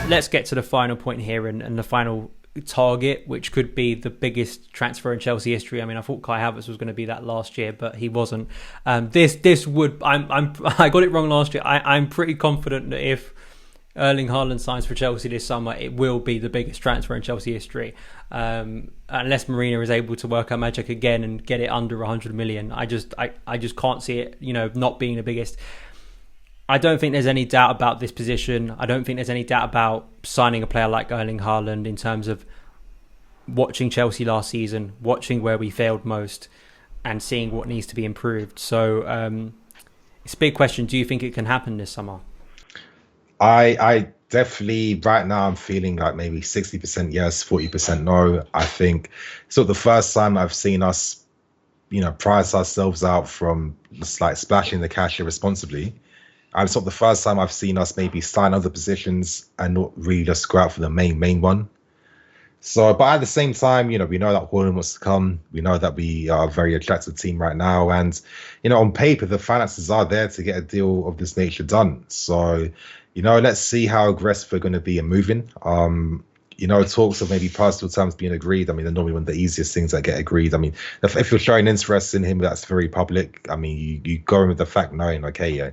let's get to the final point here and the final target, which could be the biggest transfer in Chelsea history. I mean, I thought Kai Havertz was going to be that last year, but he wasn't. This would I got it wrong last year. I'm pretty confident that if Erling Haaland signs for Chelsea this summer, it will be the biggest transfer in Chelsea history. Unless Mourinho is able to work out magic again and get it under 100 million, I just can't see it, not being the biggest. I don't think there's any doubt about this position. I don't think there's any doubt about signing a player like Erling Haaland in terms of watching Chelsea last season, watching where we failed most, and seeing what needs to be improved. So it's a big question. Do you think it can happen this summer? I definitely, right now, I'm feeling like maybe 60% yes, 40% no. I think it's not the first time I've seen us, price ourselves out from just like splashing the cash irresponsibly. And it's not the first time I've seen us maybe sign other positions and not really just go out for the main one. So, but at the same time, we know that Haaland wants to come. We know that we are a very attractive team right now. And, on paper, the finances are there to get a deal of this nature done. So, let's see how aggressive we're going to be in moving. Talks of maybe personal terms being agreed. I mean, they're normally one of the easiest things that get agreed. I mean, if you're showing interest in him, that's very public. I mean, you go in with the fact knowing, okay, yeah,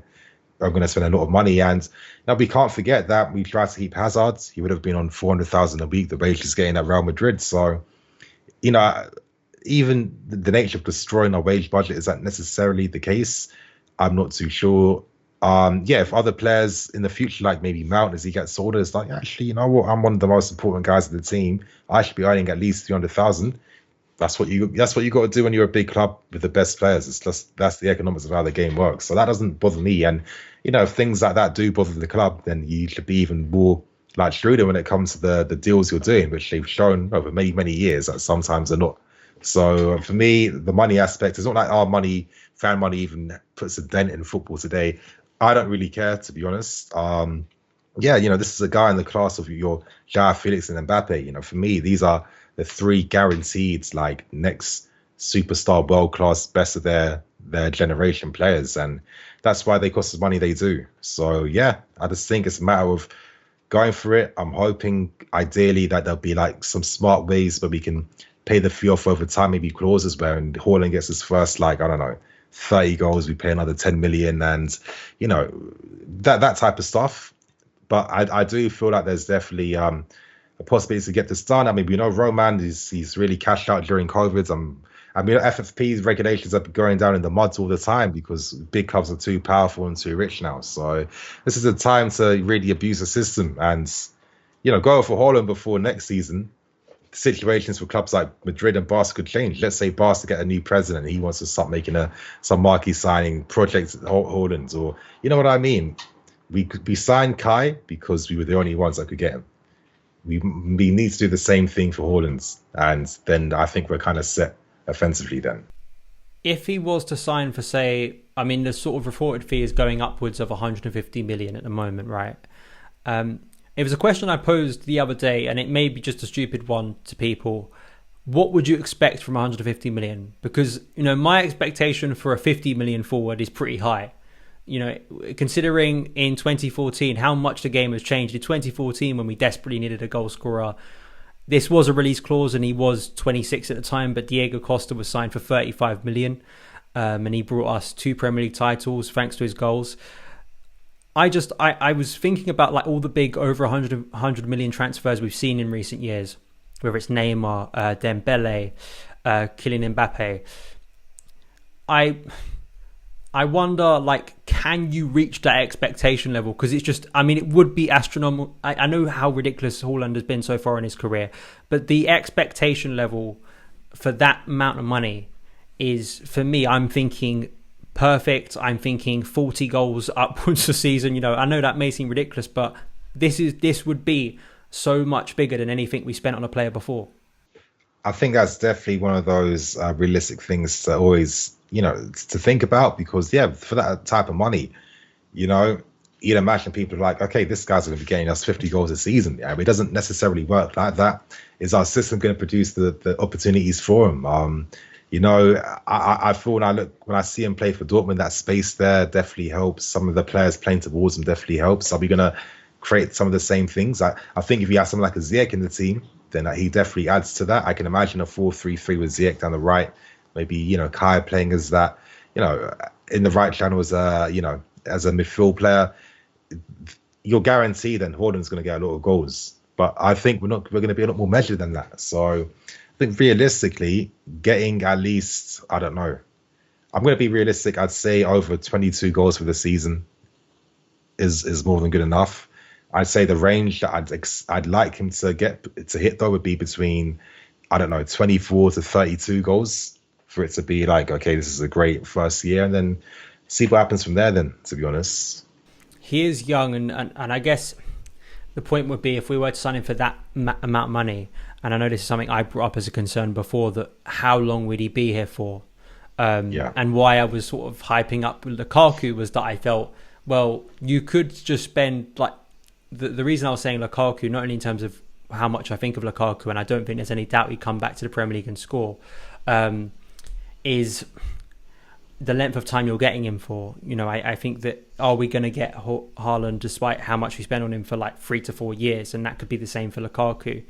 I'm going to spend a lot of money. And now we can't forget that we tried to keep Hazard. He would have been on 400,000 a week, the wage he's getting at Real Madrid. So, even the nature of destroying our wage budget, is that necessarily the case? I'm not too sure. If other players in the future, like maybe Mount, as he gets older, it's like, actually, you know what? I'm one of the most important guys in the team. I should be earning at least 300,000. That's what you got to do when you're a big club with the best players. It's just, that's the economics of how the game works. So that doesn't bother me. And if things like that do bother the club, then you should be even more like shrewder when it comes to the deals you're doing, which they've shown over many years that sometimes they're not. So for me, the money aspect is not like our money, fan money, even puts a dent in football today. I don't really care, to be honest. This is a guy in the class of your Joao Felix and Mbappe. For me, these are the three guaranteed like next superstar, world class, best of their generation players, and that's why they cost the money they do. So I just think it's a matter of going for it. I'm hoping ideally that there'll be like some smart ways where we can pay the fee off over time, maybe clauses where when Haaland gets his first 30 goals, we pay another 10 million, and that type of stuff. But I do feel like there's definitely a possibility to get this done. I mean, we know Roman he's really cashed out during COVID. FFP's regulations are going down in the mud all the time because big clubs are too powerful and too rich now. So this is a time to really abuse the system and go for Haaland before next season. Situations for clubs like Madrid and Barca could change. Let's say Barca get a new president and he wants to start making some marquee signing projects at Haaland, or you know what I mean. We signed Kai because we were the only ones that could get him. We need to do the same thing for Haaland, and then I think we're kind of set offensively then. If he was to sign for, say, I mean, the sort of reported fee is going upwards of 150 million at the moment, right? It was a question I posed the other day, and it may be just a stupid one to people. What would you expect from 150 million? Because, my expectation for a 50 million forward is pretty high. Considering in 2014 how much the game has changed. In 2014, when we desperately needed a goal scorer, this was a release clause and he was 26 at the time, but Diego Costa was signed for 35 million. And he brought us 2 Premier League titles thanks to his goals. I was thinking about like all the big over 100 million transfers we've seen in recent years, whether it's Neymar, Dembele, Kylian Mbappe. I wonder, like, can you reach that expectation level? Because it's just, I mean, it would be astronomical. I know how ridiculous Haaland has been so far in his career, but the expectation level for that amount of money is, for me, I'm thinking perfect. I'm thinking 40 goals upwards a season. I know that may seem ridiculous, but this would be so much bigger than anything we spent on a player before. I think that's definitely one of those realistic things to always, to think about, because for that type of money, you'd imagine people are like, okay, this guy's going to be getting us 50 goals a season. Yeah, but it doesn't necessarily work like that. Is our system going to produce the opportunities for him? I feel when I see him play for Dortmund, that space there definitely helps. Some of the players playing towards him definitely helps. Are we going to create some of the same things. I think if you have someone like a Ziyech in the team, then he definitely adds to that. I can imagine a 4-3-3 with Ziyech down the right, maybe, you know, Kai playing as that, you know, in the right channel as you know, as a midfield player. You're guaranteed then Haaland's going to get a lot of goals. But I think we're going to be a lot more measured than that. So I think realistically, getting at least, I don't know, I'm going to be realistic. I'd say over 22 goals for the season is more than good enough. I'd say the range that I'd like him to hit though would be between, I don't know, 24 to 32 goals for it to be like, okay, this is a great first year, and then see what happens from there then, to be honest. He is young, and I guess the point would be if we were to sign him for that amount of money, and I know this is something I brought up as a concern before, that how long would he be here for? And why I was sort of hyping up Lukaku was that I felt, well, you could just spend, like, the reason I was saying Lukaku, not only in terms of how much I think of Lukaku, and I don't think there's any doubt he'd come back to the Premier League and score, is the length of time you're getting him for. You know, I think that, are we going to get Haaland despite how much we spend on him for like 3 to 4 years? And that could be the same for Lukaku.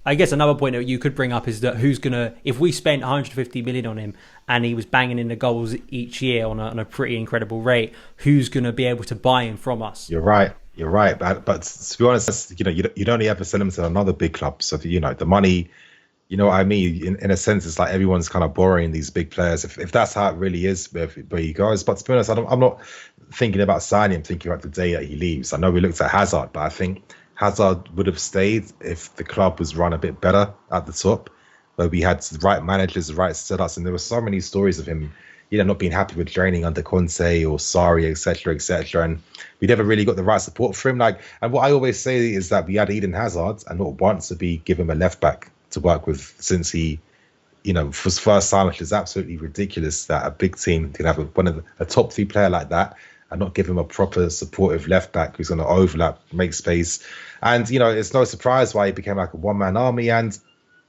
I guess another point that you could bring up is that who's going to, if we spent 150 million on him and he was banging in the goals each year on a pretty incredible rate, who's going to be able to buy him from us? You're right. But to be honest, you know, you'd only ever sell him to another big club. So, you know, the money, you know what I mean? In a sense, it's like everyone's kind of borrowing these big players. If that's how it really is, where he goes. But to be honest, I'm not thinking about signing him, thinking about the day that he leaves. I know we looked at Hazard, but I think Hazard would have stayed if the club was run a bit better at the top, where we had the right managers, the right setups. And there were so many stories of him, you know, not being happy with training under Conte or Sarri, etc., etc. And we never really got the right support for him. Like, and what I always say is that we had Eden Hazard, and not once did we give him a left back to work with since he, you know, for his first time, which is absolutely ridiculous that a big team can have a top 3 player like that and not give him a proper supportive left back who's going to overlap, make space. And, you know, it's no surprise why he became like a one-man army. And,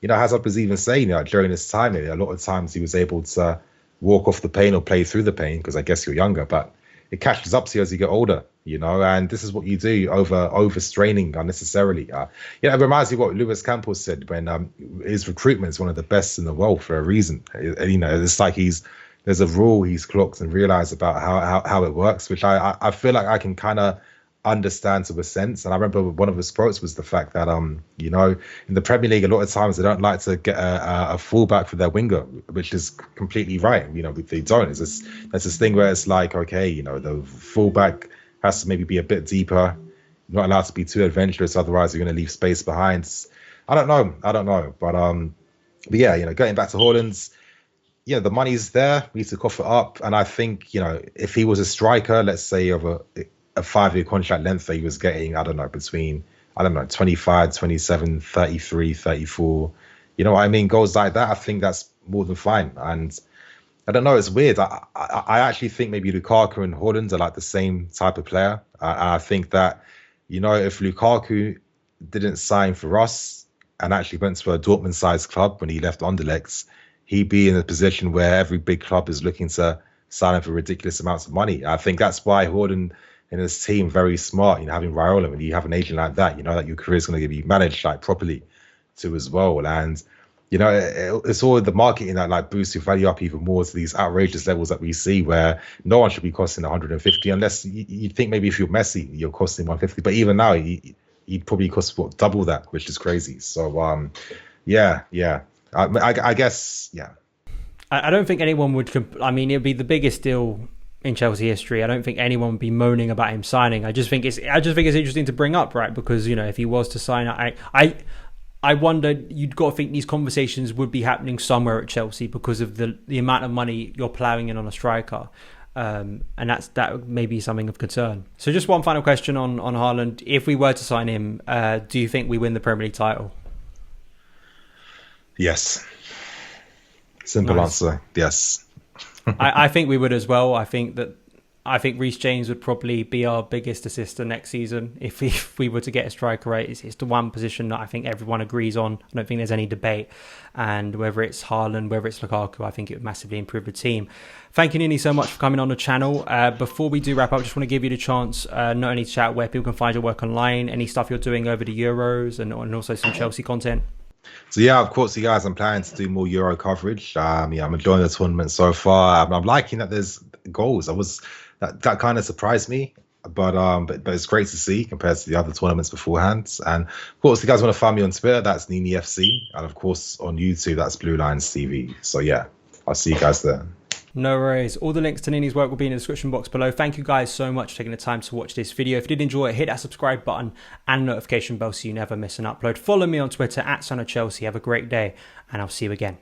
you know, Hazard was even saying, you know, during his time here, a lot of times he was able to walk off the pain or play through the pain, because I guess you're younger, but it catches up to you as you get older, you know, and this is what you do, overstraining unnecessarily. You know, it reminds me of what Luis Campos said when his recruitment is one of the best in the world for a reason. You know, it's like there's a rule he's clocked and realized about how it works, which I feel like I can kind of understand to a sense. And I remember one of his quotes was the fact that you know, in the Premier League a lot of times they don't like to get a fullback for their winger, which is completely right. You know, they don't. There's this thing where it's like, okay, you know, the fullback has to maybe be a bit deeper, not allowed to be too adventurous, otherwise you're going to leave space behind. I don't know, but yeah, you know, getting back to Haaland's, yeah, the money's there. We need to cough it up. And I think, you know, if he was a striker, let's say of a 5-year contract length that he was getting, I don't know, between, 25, 27, 33, 34, you know what I mean? Goals like that, I think that's more than fine. And I don't know, it's weird. I actually think maybe Lukaku and Haaland are like the same type of player. I think that, you know, if Lukaku didn't sign for us and actually went to a Dortmund-sized club when he left Anderlecht, he'd be in a position where every big club is looking to sign him for ridiculous amounts of money. I think that's why Haaland and his team very smart, you know, having Raiola, when you have an agent like that, you know that your career is going to be managed like properly too as well. And, you know, it's all the marketing that like boosts your value up even more to these outrageous levels that we see, where no one should be costing 150 unless you think maybe if you're Messi, you're costing 150. But even now, he'd probably cost double that, which is crazy. So, yeah. I guess, yeah. I don't think anyone would. I mean, it'd be the biggest deal in Chelsea history. I don't think anyone would be moaning about him signing. I just think it's interesting to bring up, right? Because, you know, if he was to sign, I wonder, you'd got to think these conversations would be happening somewhere at Chelsea because of the amount of money you're ploughing in on a striker. And that may be something of concern. So just one final question on Haaland. If we were to sign him, do you think we win the Premier League title? Yes. Simple answer. Yes. I think we would as well. I think that I think Reece James would probably be our biggest assister next season if we were to get a striker, right? It's the one position that I think everyone agrees on. I don't think there's any debate. And whether it's Haaland, whether it's Lukaku, I think it would massively improve the team. Thank you, NiiNii, so much for coming on the channel. Before we do wrap up, I just want to give you the chance not only to chat where people can find your work online, any stuff you're doing over the Euros, and also some Chelsea content. So yeah, of course, you guys, I'm planning to do more Euro coverage. Yeah, I'm enjoying the tournament so far. I'm liking that there's goals. That kind of surprised me, but it's great to see compared to the other tournaments beforehand. And of course, if you guys want to find me on Twitter, that's NiiNiiFC, and of course on YouTube, that's Blue Lines TV. So yeah, I'll see you guys there. No worries. All the links to NiiNii's work will be in the description box below. Thank you guys so much for taking the time to watch this video. If you did enjoy it, hit that subscribe button and notification bell so you never miss an upload. Follow me on Twitter at SonOfChelsea. Have a great day, and I'll see you again.